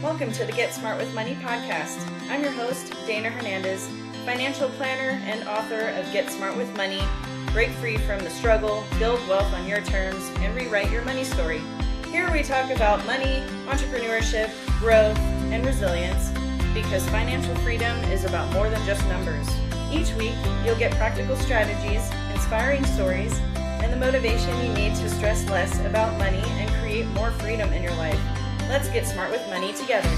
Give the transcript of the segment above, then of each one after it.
Welcome to the Get Smart with Money podcast. I'm your host, Dana Hernandez, financial planner and author of Get Smart with Money. Break free from the struggle, build wealth on your terms, and rewrite your money story. Here we talk about money, entrepreneurship, growth, and resilience, because financial freedom is about more than just numbers. Each week, you'll get practical strategies, inspiring stories, and the motivation you need to stress less about money and create more freedom in your life. Let's get smart with money together.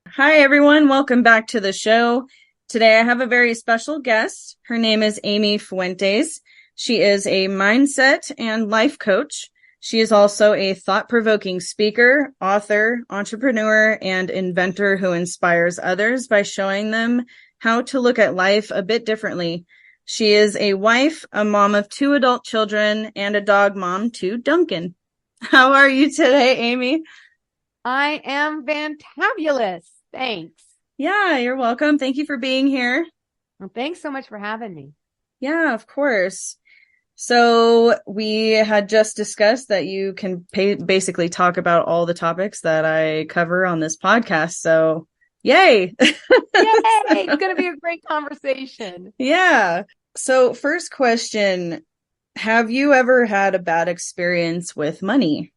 Hi, everyone. Welcome back to the show. Today, I have a very special guest. Her name is Amy Fuentes. She is a mindset and life coach. She is also a thought-provoking speaker, author, entrepreneur, and inventor who inspires others by showing them how to look at life a bit differently. She is a wife, a mom of 2 adult children, and a dog mom to Duncan. How are you today, Amy? I am fantabulous. Thanks. Yeah, you're welcome. Thank you for being here. Well, thanks so much for having me. Yeah, of course. So we had just discussed that you can basically talk about all the topics that I cover on this podcast. So yay. Yay. It's going to be a great conversation. Yeah. So first question, have you ever had a bad experience with money?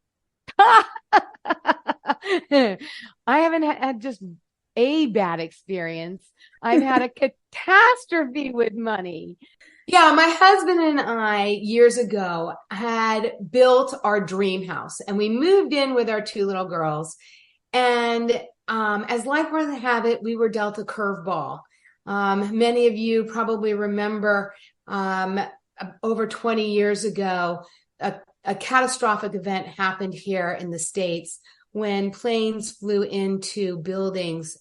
I haven't had just a bad experience. I've had a catastrophe with money. Yeah, my husband and I years ago had built our dream house and we moved in with our 2 little girls. And as life would have it, we were dealt a curveball. Many of you probably remember over 20 years ago, a catastrophic event happened here in the States when planes flew into buildings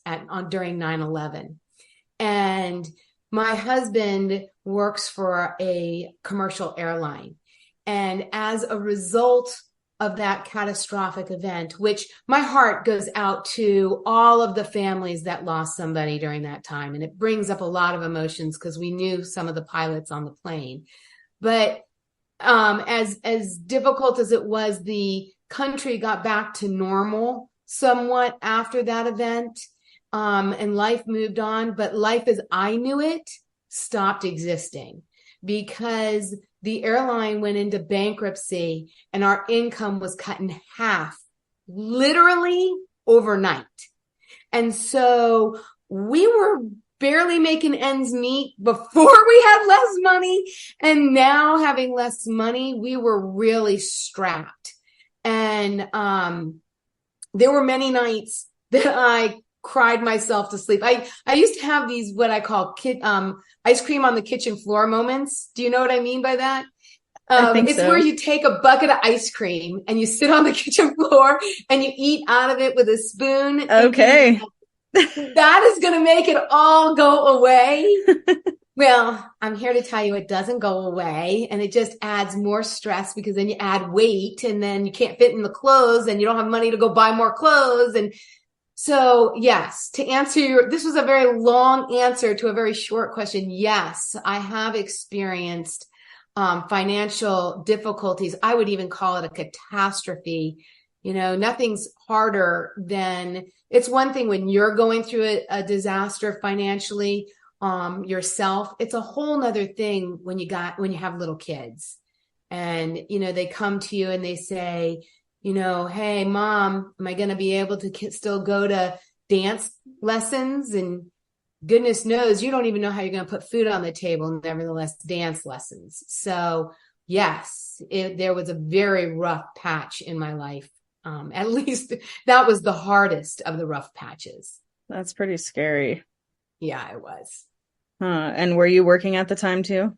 during 9/11. And my husband works for a commercial airline. And as a result of that catastrophic event, which my heart goes out to all of the families that lost somebody during that time. And it brings up a lot of emotions because we knew some of the pilots on the plane. But as difficult as it was, the country got back to normal somewhat after that event, and life moved on. But life as I knew it stopped existing because the airline went into bankruptcy and our income was cut in half, literally overnight. And so we were barely making ends meet before we had less money. And now having less money, we were really strapped. And there were many nights that I cried myself to sleep. I used to have these, what I call ice cream on the kitchen floor moments. Do you know what I mean by that? It's where you take a bucket of ice cream and you sit on the kitchen floor and you eat out of it with a spoon. Okay. That is going to make it all go away. Well, I'm here to tell you it doesn't go away, and it just adds more stress because then you add weight and then you can't fit in the clothes and you don't have money to go buy more clothes. And so, yes, to answer this was a very long answer to a very short question. Yes, I have experienced financial difficulties. I would even call it a catastrophe. You know, nothing's harder than, it's one thing when you're going through a disaster financially yourself. It's a whole nother thing when you have little kids and, you know, they come to you and they say, you know, hey, Mom, am I going to be able to still go to dance lessons? And goodness knows, you don't even know how you're going to put food on the table, nevertheless, dance lessons. So yes, there was a very rough patch in my life. At least that was the hardest of the rough patches. That's pretty scary. Yeah, it was. And were you working at the time too?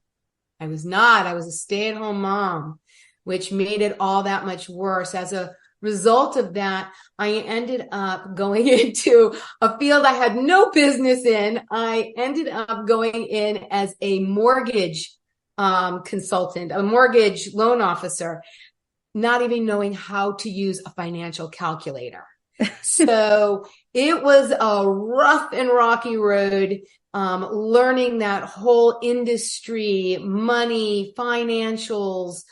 I was not. I was a stay-at-home mom, which made it all that much worse. As a result of that, I ended up going into a field I had no business in. I ended up going in as a mortgage consultant, a mortgage loan officer, not even knowing how to use a financial calculator. So it was a rough and rocky road, learning that whole industry, money, financials,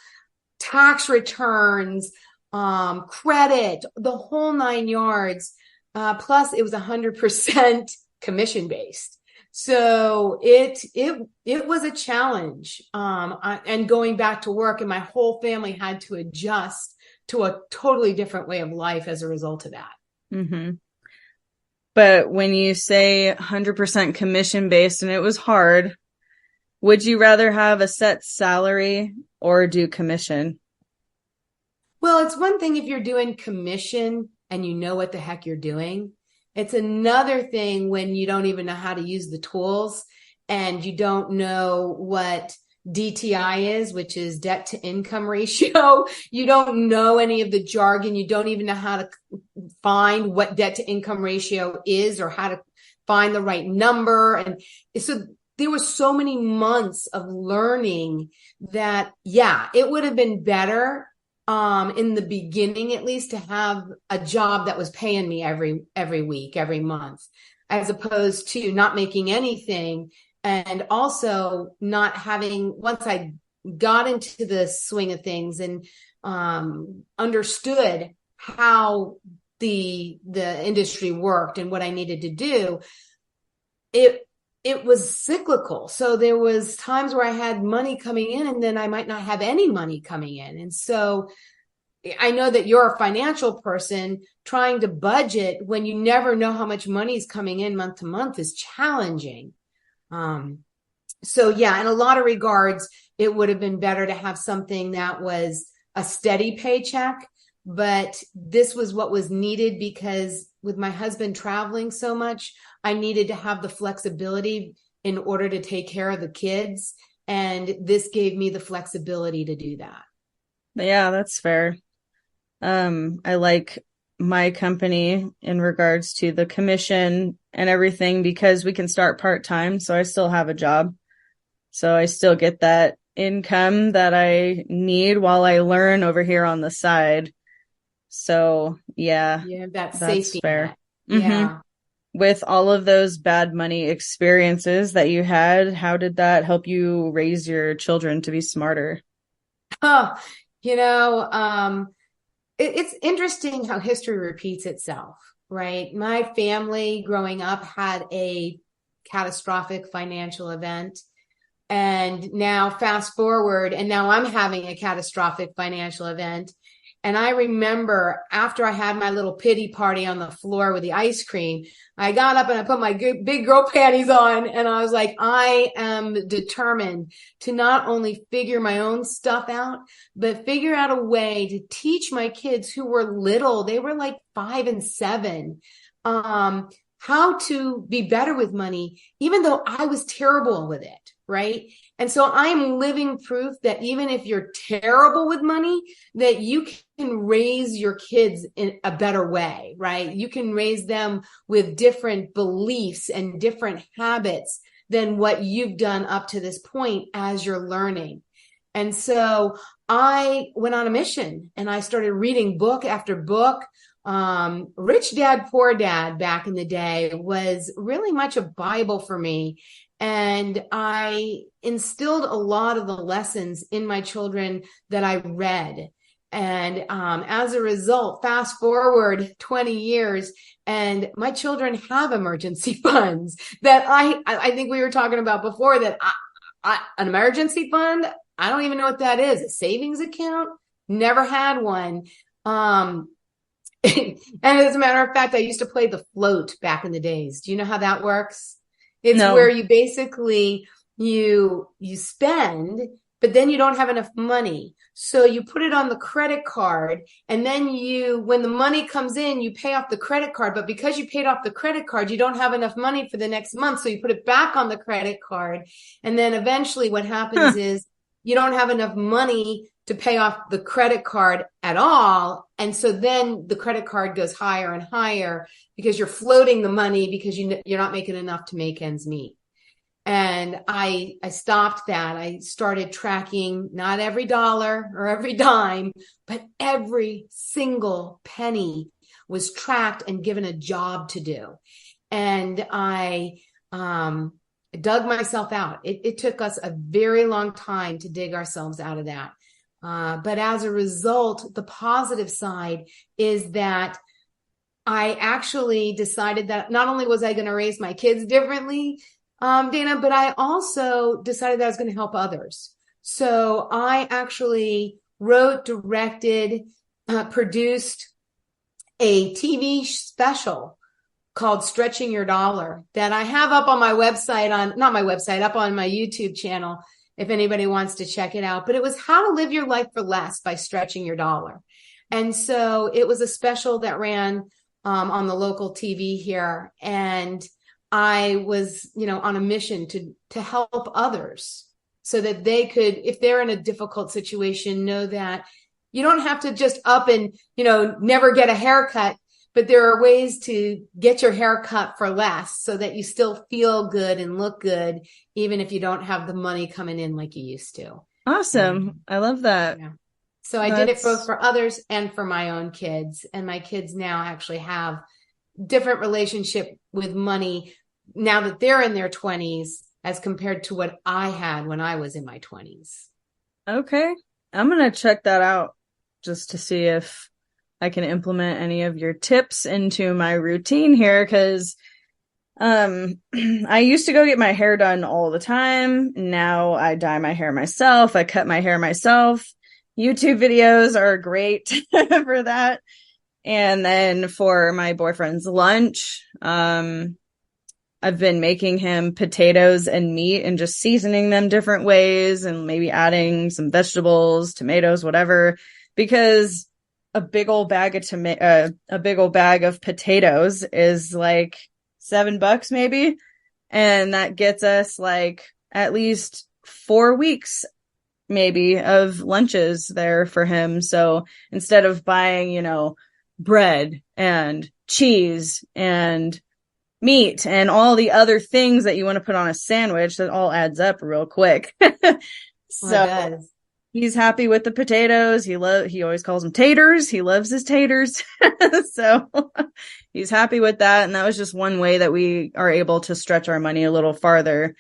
tax returns, credit, the whole 9 yards. Plus it was 100% commission based. So it was a challenge. And going back to work, and my whole family had to adjust to a totally different way of life as a result of that. Mm-hmm. But when you say 100% commission based and it was hard, would you rather have a set salary or do commission? Well, it's one thing if you're doing commission and you know what the heck you're doing. It's another thing when you don't even know how to use the tools and you don't know what DTI is, which is debt to income ratio. You don't know any of the jargon. You don't even know how to find what debt to income ratio is or how to find the right number. And so there were so many months of learning that, yeah, it would have been better in the beginning, at least, to have a job that was paying me every week, every month, as opposed to not making anything. And also not having, once I got into the swing of things and understood how the industry worked and what I needed to do, it was cyclical. So there was times where I had money coming in and then I might not have any money coming in. And so I know that you're a financial person. Trying to budget when you never know how much money is coming in month to month is challenging. So yeah, in a lot of regards, it would have been better to have something that was a steady paycheck, but this was what was needed because with my husband traveling so much, I needed to have the flexibility in order to take care of the kids. And this gave me the flexibility to do that. Yeah, that's fair. I like my company in regards to the commission and everything because we can start part-time. So I still have a job. So I still get that income that I need while I learn over here on the side. So yeah, that's safety fair. Net. Yeah. Mm-hmm. With all of those bad money experiences that you had, how did that help you raise your children to be smarter? Oh, it's interesting how history repeats itself, right? My family growing up had a catastrophic financial event. And now fast forward, and now I'm having a catastrophic financial event. And I remember after I had my little pity party on the floor with the ice cream, I got up and I put my big girl panties on. And I was like, I am determined to not only figure my own stuff out, but figure out a way to teach my kids who were little. They were like 5 and 7, how to be better with money, even though I was terrible with it. Right. And so I'm living proof that even if you're terrible with money, that you can raise your kids in a better way, right? You can raise them with different beliefs and different habits than what you've done up to this point as you're learning. And so I went on a mission and I started reading book after book. Rich Dad, Poor Dad back in the day was really much a Bible for me. And I instilled a lot of the lessons in my children that I read. And as a result, fast forward 20 years, and my children have emergency funds that I think we were talking about before, that an emergency fund, I don't even know what that is. A savings account? Never had one. And as a matter of fact, I used to play the float back in the days. Do you know how that works? It's where you basically, you spend, but then you don't have enough money. So you put it on the credit card, and then when the money comes in, you pay off the credit card. But because you paid off the credit card, you don't have enough money for the next month. So you put it back on the credit card. And then eventually what happens is you don't have enough money to pay off the credit card at all. And so then the credit card goes higher and higher because you're floating the money because you're not making enough to make ends meet. And I stopped that. I started tracking not every dollar or every dime, but every single penny was tracked and given a job to do. And I dug myself out. It took us a very long time to dig ourselves out of that. But as a result, the positive side is that I actually decided that not only was I going to raise my kids differently, Dana, but I also decided that I was going to help others. So I actually wrote, directed, produced a TV special called Stretching Your Dollar that I have up on my website up on my YouTube channel if anybody wants to check it out. But it was how to live your life for less by stretching your dollar. And so it was a special that ran on the local TV here. And I was, on a mission to help others so that they could, if they're in a difficult situation, know that you don't have to just up and, never get a haircut, but there are ways to get your hair cut for less so that you still feel good and look good, even if you don't have the money coming in like you used to. Awesome. I love that. Yeah. So I did it both for others and for my own kids. And my kids now actually have different relationship with money now that they're in their 20s as compared to what I had when I was in my 20s. Okay. I'm going to check that out just to see if I can implement any of your tips into my routine here, because I used to go get my hair done all the time. Now I dye my hair myself. I cut my hair myself. YouTube videos are great for that. And then for my boyfriend's lunch, I've been making him potatoes and meat and just seasoning them different ways and maybe adding some vegetables, tomatoes, whatever, because a big old bag of potatoes is like $7 maybe. And that gets us like at least 4 weeks maybe of lunches there for him. So instead of buying, bread and cheese and meat and all the other things that you want to put on a sandwich, that all adds up real quick. So he's happy with the potatoes. He always calls them taters. He loves his taters. So he's happy with that. And that was just one way that we are able to stretch our money a little farther.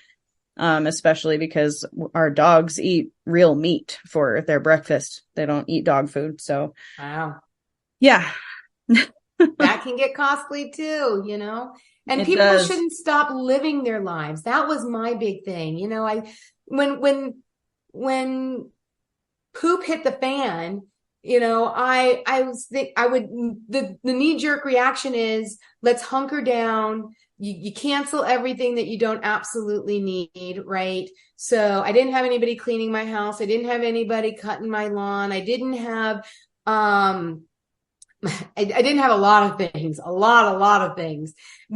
Especially because our dogs eat real meat for their breakfast. They don't eat dog food. So, wow. Yeah. That can get costly too, and people shouldn't stop living their lives. That was my big thing. When poop hit the fan, the knee-jerk reaction is let's hunker down. You cancel everything that you don't absolutely need, right? So I didn't have anybody cleaning my house. I didn't have anybody cutting my lawn. I didn't have, I didn't have a lot of things, a lot of things,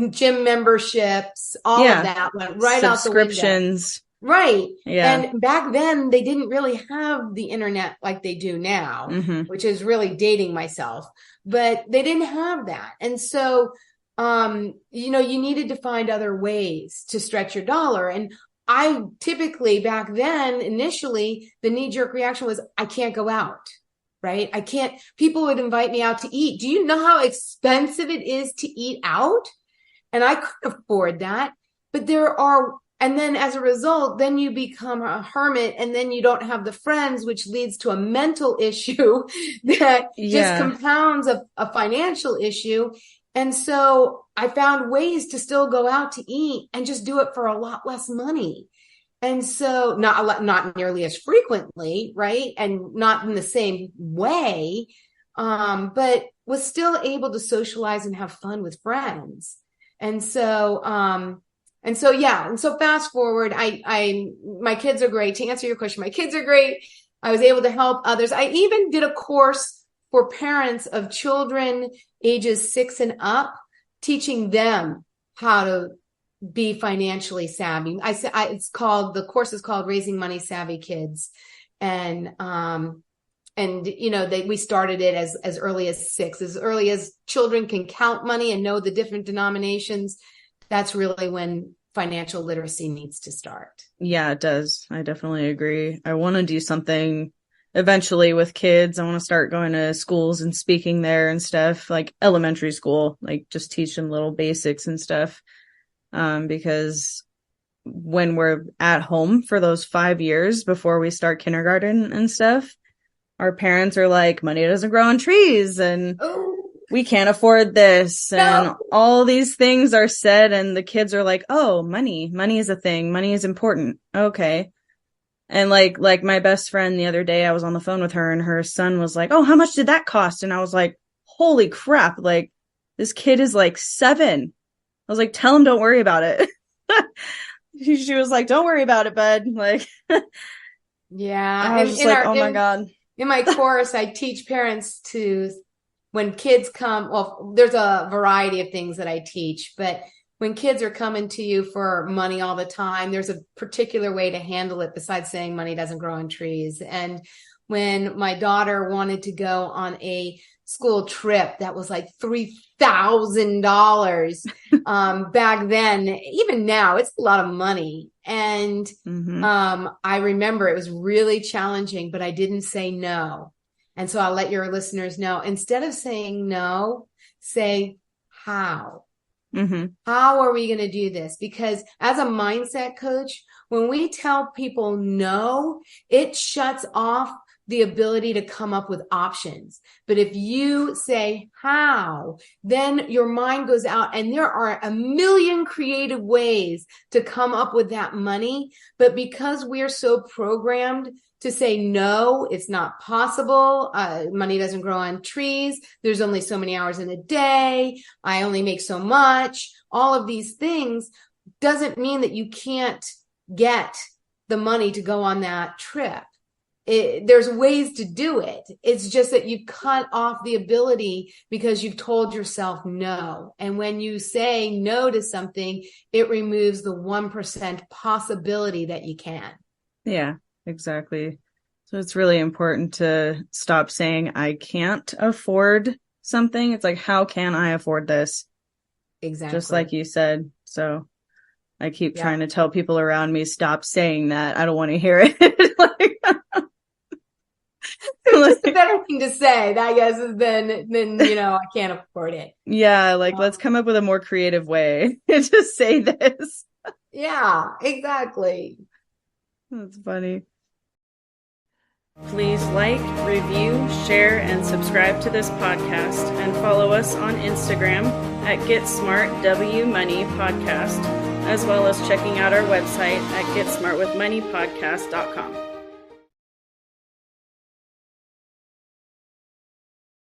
gym memberships, all of that went right out the window. Subscriptions. Right. Yeah. And back then they didn't really have the internet like they do now, which is really dating myself, but they didn't have that. And so, you needed to find other ways to stretch your dollar. And I typically back then, initially, the knee-jerk reaction was, I can't go out, right? People would invite me out to eat. Do you know how expensive it is to eat out? And I couldn't afford that. But and then as a result, then you become a hermit and then you don't have the friends, which leads to a mental issue that just compounds a financial issue. And so I found ways to still go out to eat and just do it for a lot less money. And so not nearly as frequently, right? And not in the same way, but was still able to socialize and have fun with friends. And so fast forward, my kids are great. To answer your question, my kids are great. I was able to help others. I even did a course for parents of children ages 6 and up, teaching them how to be financially savvy. The course is called Raising Money Savvy Kids. And we started it as early as 6, as early as children can count money and know the different denominations. That's really when financial literacy needs to start. Yeah, it does. I definitely agree. I want to do something eventually with kids. I want to start going to schools and speaking there and stuff, like elementary school, like just teach them little basics and stuff. Because when we're at home for those 5 years before we start kindergarten and stuff, our parents are like, money doesn't grow on trees and Oh, we can't afford this. And no. all these things are said and the kids are like, oh, money is a thing. Money is important. Okay. And like my best friend the other day, I was on the phone with her and her son was like, oh, how much did that cost? And I was like, holy crap. Like this kid is like 7. I was like, tell him don't worry about it. She was like, don't worry about it, bud. Like, Yeah. I was just like, oh my God. In my course, I teach parents to, when kids come, well, there's a variety of things that I teach, but when kids are coming to you for money all the time, there's a particular way to handle it besides saying money doesn't grow on trees. And when my daughter wanted to go on a school trip that was like $3,000 back then, even now, it's a lot of money. And I remember it was really challenging, but I didn't say no. And so I'll let your listeners know, instead of saying no, say how. How are we going to do this? Because as a mindset coach, when we tell people no, it shuts off the ability to come up with options. But if you say how, then your mind goes out and there are a million creative ways to come up with that money. But because we're so programmed to say, no, it's not possible. Money doesn't grow on trees. There's only so many hours in a day. I only make so much. All of these things doesn't mean that you can't get the money to go on that trip. There's ways to do it. It's just that you cut off the ability because you've told yourself no. And when you say no to something, it removes the 1% possibility that you can. Yeah. Exactly. So it's really important to stop saying I can't afford something. It's like, how can I afford this? Exactly. Just like you said. So I keep trying to tell people around me, stop saying that. I don't want to hear it. It's a better thing to say, I guess, than I can't afford it. Yeah. Like, let's come up with a more creative way to say this. Yeah, exactly. That's funny. Please like, review, share, and subscribe to this podcast and follow us on Instagram at GetSmartWMoneyPodcast, as well as checking out our website at GetSmartWithMoneyPodcast.com.